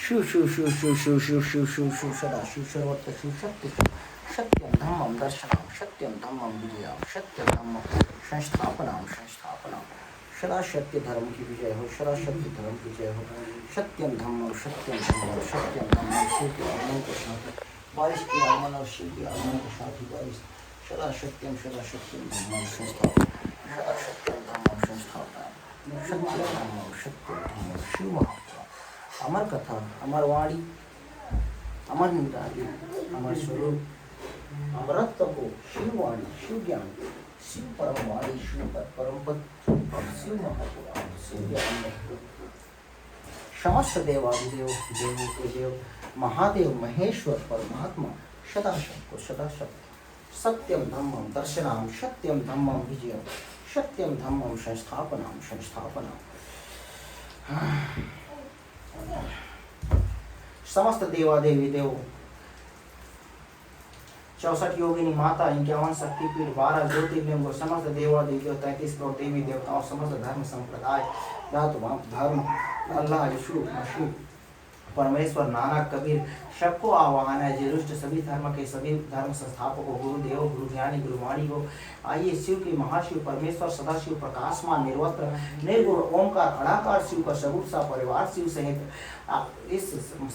शिव शिव शिव शिव शिव शिव शिव शिव शिव सदा शिव सर्वत्र शिव सत्य सत्यम धम्मम दर्शनम सत्यम धम्मम विजयम सत्यम धम्मम संस्थापनाम संस्थापनाम सदा सत्य धर्म की विजय हो, सदा सत्य धर्म की विजय हो। सत्यम धम्मम सत्यम धम्मम सत्यम धम्मम शिव के आगमन के साथ बारिश के आगमन और शिव के आगमन के साथ ही बारिश। सदा सत्यम धम्मम संस्थापन सदा सत्यम धम्मम संस्थापना सत्यम धम्मम सत्यम धम्मम शिव महापुराण। अमर कथा, अमर वाणी, अमर निराली, अमर स्वरूप, अमरत्व को शिव वाणी, शिव ज्ञान, शिव परम वाणी, शिव परम पद, शिव महापुराण, शिव ज्ञान। समस्त देवादिदेव, देवों के देव, महादेव, महेश्वर, परमात्मा, सदाशिव को सदाशिव। सत्यम धम्मम दर्शनाम सत्यम धम्मम विजयम सत्यम धम्मम संस्थापनाम संस्थापनाम। समस्त देवादेवी देव, 64 योगिनी माता, 51 शक्तिपीठ, 12 ज्योतिर्लिंग, समस्त देवादेवी, 33 करोड़ देवी देवताओं, समस्त धर्म संप्रदाय, जात धर्म, अल्लाह, यीशु मसीह, परमेश्वर, नानक, कबीर, सबको आह्वान है। जिरुष्ट सभी धर्म के सभी धर्म संस्थापकों, गुरुदेव, गुरु ज्ञानी, गुरुवाणी को आइए शिव के महाशिव परमेश्वर सदाशिव प्रकाशमान निर्वस्त्र निर्गुण ओंकार अनाकार शिव का सगुण सा परिवार शिव सहित इस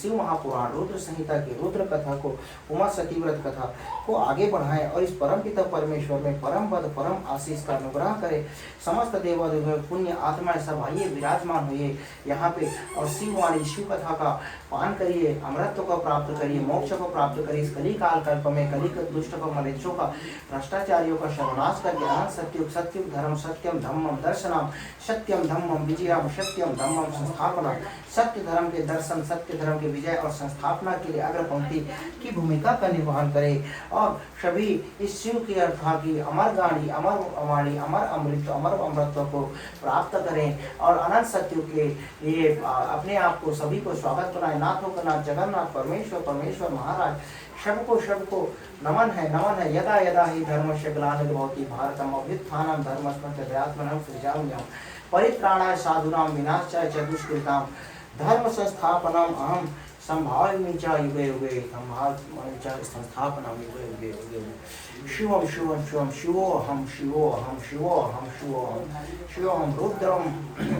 शिव महापुराण रुद्र संहिता की रुद्र कथा को, उमा सतीव्रत कथा को आगे बढ़ाएं और इस परम पिता परमेश्वर में परम पद परम आशीष का अनुग्रह करे। समस्त देवादेव पुण्य आत्माएं सब आइए विराजमान हुए यहाँ पे और शिववाणी शिव कथा का पान करिए, अमृत को प्राप्त करिए, मोक्ष को प्राप्त करिए। इस कली काल कल्प में कली दुष्ट को मलेच्छों का भ्रष्टाचारियों का सर्वनाश करके अनंत सत्युग सत्युग धर्म सत्यम धम्मम दर्शनम सत्यम धम्मम विजयम सत्यम धम्मम संस्थापना। सत्य धर्म के दर्शन, सत्य धर्म के विजय और संस्थापना के लिए अग्र पंक्ति की भूमिका का निर्वहन करे और सभी इस शिव की अर्था की अमर गाड़ी, अमर वाणी, अमर अमृत, अमर अमृतत्व को प्राप्त करें और अनंत सत्युग के लिए अपने आप को सभी को स्वागत बनाए। नाथों का नाथ जगन्नाथ परमेश्वर, परमेश्वर महाराज, सबको नमन है। यदा यदा ही धर्मस्य ग्लानिर्भवति भारतम अभ्युत्थानं धर्मस्य दयात्मनं सृजाम्यहम् परित्राणाय साधूनां विनाशाय च दुष्कृतां धर्म संस्थापनम् अहं संभावयामि च युगे युगे संस्थापनम् युगे युगे। शिवम शिवम शिवम शिवोऽहं शिवोऽहं शिवोऽहं शिवोऽहं शिवोऽहं रुद्रम।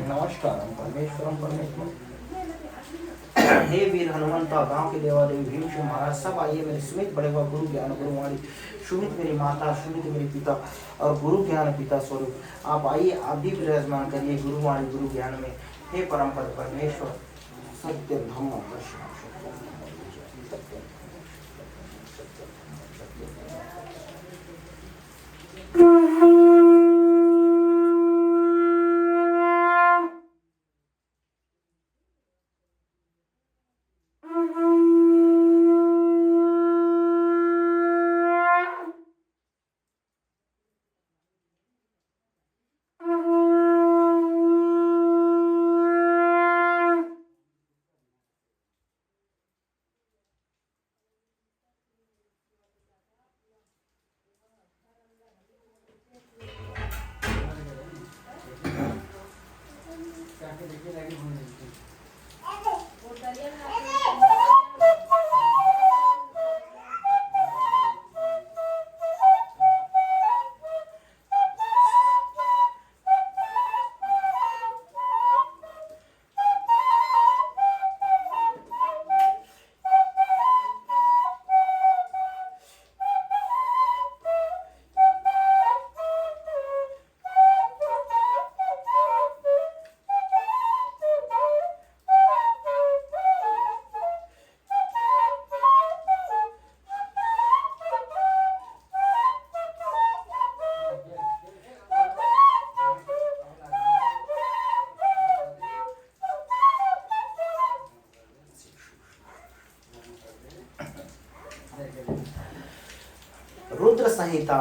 नमस्कारम परमेश्वरम परमेश्वर। हे वीर हनुमंता, गांव के देवादेवी भीम शिव महाराज सब आइए मेरे सुमित बड़े हुआ गुरु ज्ञान गुरुवाणी, सुमित मेरी माता, सुमित मेरे पिता और गुरु ज्ञान पिता स्वरूप आप आइए, आप भी विराजमान करिए गुरुवाणी गुरु ज्ञान में। हे परम पद परमेश्वर सत्य धम्म दर्शन रुद्र संहिता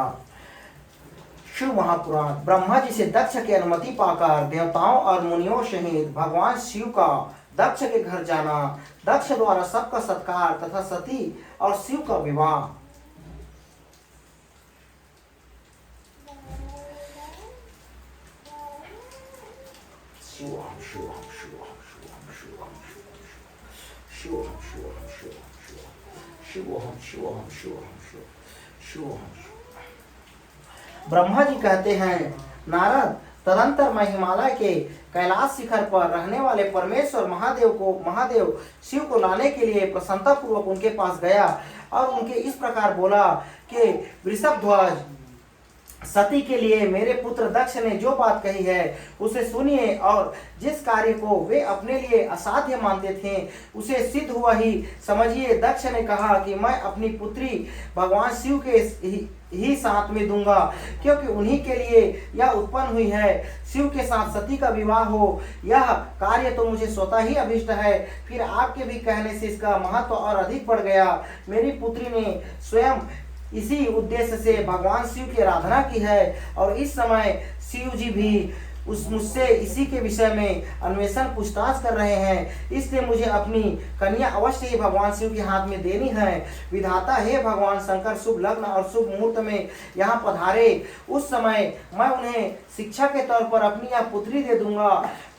शिव महापुराण। ब्रह्मा जी से दक्ष की अनुमति पाकर देवताओं और मुनियों सहित भगवान शिव का दक्ष के घर जाना, दक्ष द्वारा सबका सत्कार तथा सती और शिव का विवाह। शिवोहम शिवोहम शिवोहम शिवोहम शिवोहम शिवोहम। ब्रह्मा जी कहते हैं, नारद, तदंतर मैं हिमालय के कैलाश शिखर पर रहने वाले परमेश्वर महादेव शिव को लाने के लिए प्रसन्नता पूर्वक उनके पास गया और उनके इस प्रकार बोला कि वृषभध्वज सती के लिए मेरे पुत्र दक्ष ने जो बात कही है उसे सुनिए, और जिस कार्य को वे अपने लिए असाध्य मानते थे उसे सिद्ध हुआ ही समझिए। दक्ष ने कहा कि मैं अपनी पुत्री भगवान शिव के ही साथ में दूंगा, क्योंकि उन्हीं के लिए यह उत्पन्न हुई है। शिव के साथ सती का विवाह हो, यह कार्य तो मुझे स्वतः ही अभिष्ट है। फिर आपके भी कहने से इसका महत्व और अधिक बढ़ गया। मेरी पुत्री ने स्वयं इसी उद्देश्य से भगवान शिव की आराधना की है, और इस समय शिव जी भी मुझसे इसी के विषय में अन्वेषण पूछताछ कर रहे हैं। इसलिए मुझे अपनी कन्या अवश्य ही भगवान शिव के हाथ में देनी है। विधाता हे भगवान शंकर शुभ लग्न और शुभ मुहूर्त में यहाँ पधारे, उस समय मैं उन्हें शिक्षा के तौर पर अपनी यह पुत्री दे दूंगा।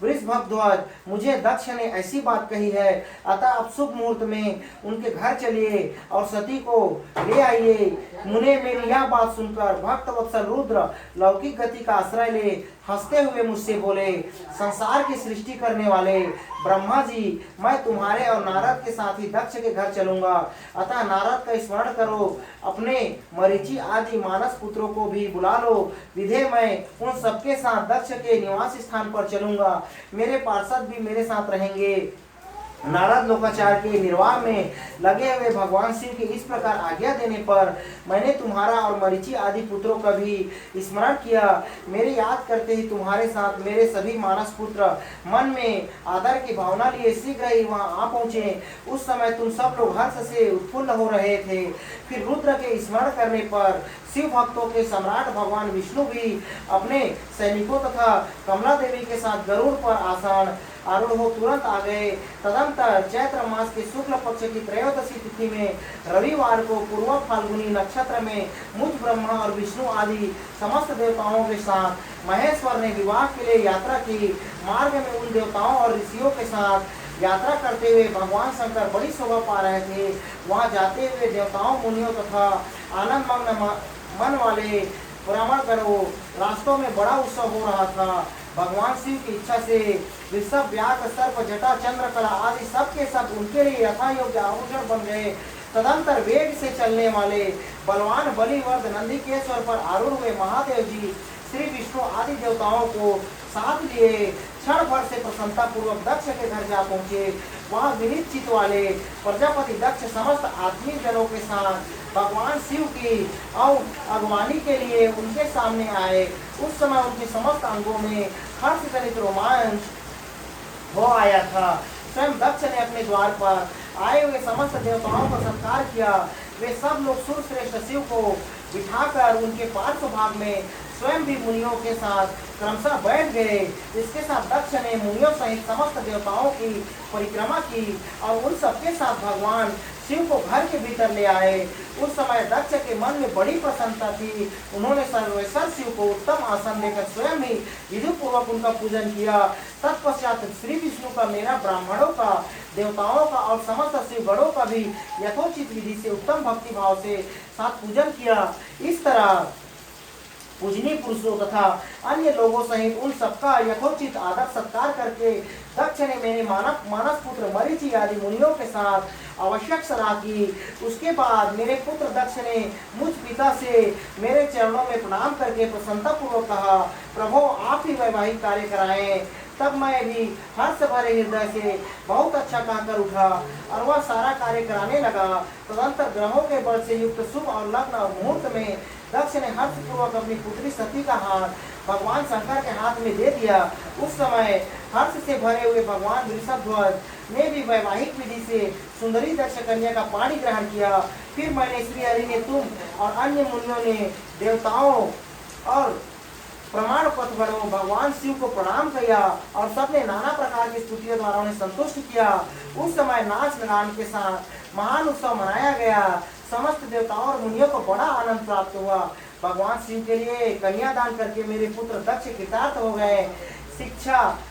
वृषभध्वज, मुझे दक्ष ने ऐसी बात कही है, अतः आप शुभ मुहूर्त में उनके घर चलिए और सती को ले आइए। मुने मेरी यह बात सुनकर भक्त वत्सल रुद्र लौकिक गति का आश्रय ले हंसते हुए मुझसे बोले, संसार की सृष्टि करने वाले ब्रह्मा जी, मैं तुम्हारे और नारद के साथ ही दक्ष के घर चलूंगा। अतः नारद का स्मरण करो, अपने मरीचि आदि मानस पुत्रों को भी बुला लो। विधे मैं उन सबके साथ दक्ष के निवास स्थान पर चलूंगा। मेरे पार्षद भी मेरे साथ रहेंगे। नारद लोकाचार के निर्वाह में लगे हुए भगवान शिव की इस प्रकार आज्ञा देने पर मैंने तुम्हारा और मरीचि आदि पुत्रों का भी स्मरण किया। मेरे याद करते ही तुम्हारे साथ मेरे सभी मानस पुत्र मन में आदर की भावना लिए शीघ्र ही वहां आ पहुंचे। उस समय तुम सब लोग हर्ष से उत्फुल्ल हो रहे थे। फिर रुद्र के स्मरण करने पर शिव भक्तों के सम्राट भगवान विष्णु भी अपने सैनिकों तथा कमला देवी के साथ गरुड़ पर आसन आरूढ़ हो तुरंत आ गए। तदंतर चैत्र मास के शुक्ल पक्ष की त्रयोदशी तिथि में रविवार को पूर्व फाल्गुनी नक्षत्र में मुझ ब्रह्मा और विष्णु आदि समस्त देवताओं के साथ महेश्वर ने विवाह के लिए यात्रा की। मार्ग में उन देवताओं और ऋषियों के साथ यात्रा करते हुए भगवान शंकर बड़ी शोभा पा रहे थे। वहां जाते हुए देवताओं मुनियों तथा आनंद मग्न मन वाले ब्राह्मण करो रास्तों में बड़ा उत्सव हो रहा था। भगवान शिव की इच्छा से वृषभ, व्याघ्र, सर्प, जटा, चंद्रकला आदि सब के सब उनके लिए यथा योग्य आभूषण बन गए। तदंतर वेग से चलने वाले बलवान बलिवर्ध नंदीकेश्वर पर आरूढ़ हुए महादेव जी श्री विष्णु आदि देवताओं को साथ लिए क्षण भर से प्रसन्नता पूर्वक दक्ष के घर जा पहुंचे। वहां विनीत चित्त वाले प्रजापति दक्ष समस्त आत्मीय जनों के साथ भगवान शिव की अगवानी के लिए उनके सामने आए। उस समय उनके समस्त अंगों में हर्ष जनित रोमांच हो आया था। स्वयं दक्ष ने अपने द्वार पर आए हुए समस्त देवताओं का सत्कार किया। वे सब लोग सूर्यश्रेष्ठ शिव को बिठाकर उनके पार्श्व भाग में स्वयं भी मुनियों के साथ क्रमशः बैठ गए। इसके साथ दक्ष ने मुनियों सहित समस्त देवताओं की परिक्रमा की और उन सबके साथ भगवान शिव को घर के भीतर ले आए। उस समय दक्ष के मन में बड़ी प्रसन्नता थी। उन्होंने सर्वेश्वर शिव को उत्तम आसन देकर स्वयं ही विधि पूर्वक उनका पूजन किया। तत्पश्चात श्री विष्णु का, मेरा ब्राह्मणों का, देवताओं का और समस्त शिवगणों का भी यथोचित विधि से उत्तम भक्ति भाव से साथ पूजन किया। इस तरह पूजनीय पुरुषों तथा अन्य लोगों सहित उन सबका यथोचित आदर सत्कार करके दक्ष ने मेरे मानस पुत्र मरीचि आदि मुनियों के साथ आवश्यक सलाह की। उसके बाद मेरे पुत्र दक्ष ने मुझ पिता से मेरे चरणों में प्रणाम करके प्रसन्नता पूर्वक कहा, प्रभु आप ही वैवाहिक कार्य कराएं। तब मैं भी हर्ष भरे हृदय से बहुत अच्छा कहकर उठा और वह सारा कार्य कराने लगा। तदंतर ग्रहों के बल से युक्त शुभ और लग्न और मुहूर्त में दक्ष ने हर्षपूर्वक अपनी पुत्री सती का हाथ भगवान शंकर के हाथ में दे दिया। उस समय हर्ष से भरे हुए भगवान वृषभध्वज ने भी वैवाहिक विधि से सुंदरी दक्ष कन्या का पाणी ग्रहण किया। फिर मैंने श्री हरि ने, तुम और अन्य मुनियों ने, देवताओं और प्रमाण पथगणों भगवान शिव को प्रणाम किया और सबने नाना प्रकार की स्तुतियों द्वारा उन्हें संतुष्ट किया। उस समय नाच गान के साथ महान उत्सव मनाया गया। समस्त देवताओं और मुनियों को बड़ा आनंद प्राप्त हुआ। भगवान शिव के लिए कन्यादान करके मेरे पुत्र दक्ष कृतार्थ हो गए। शिक्षा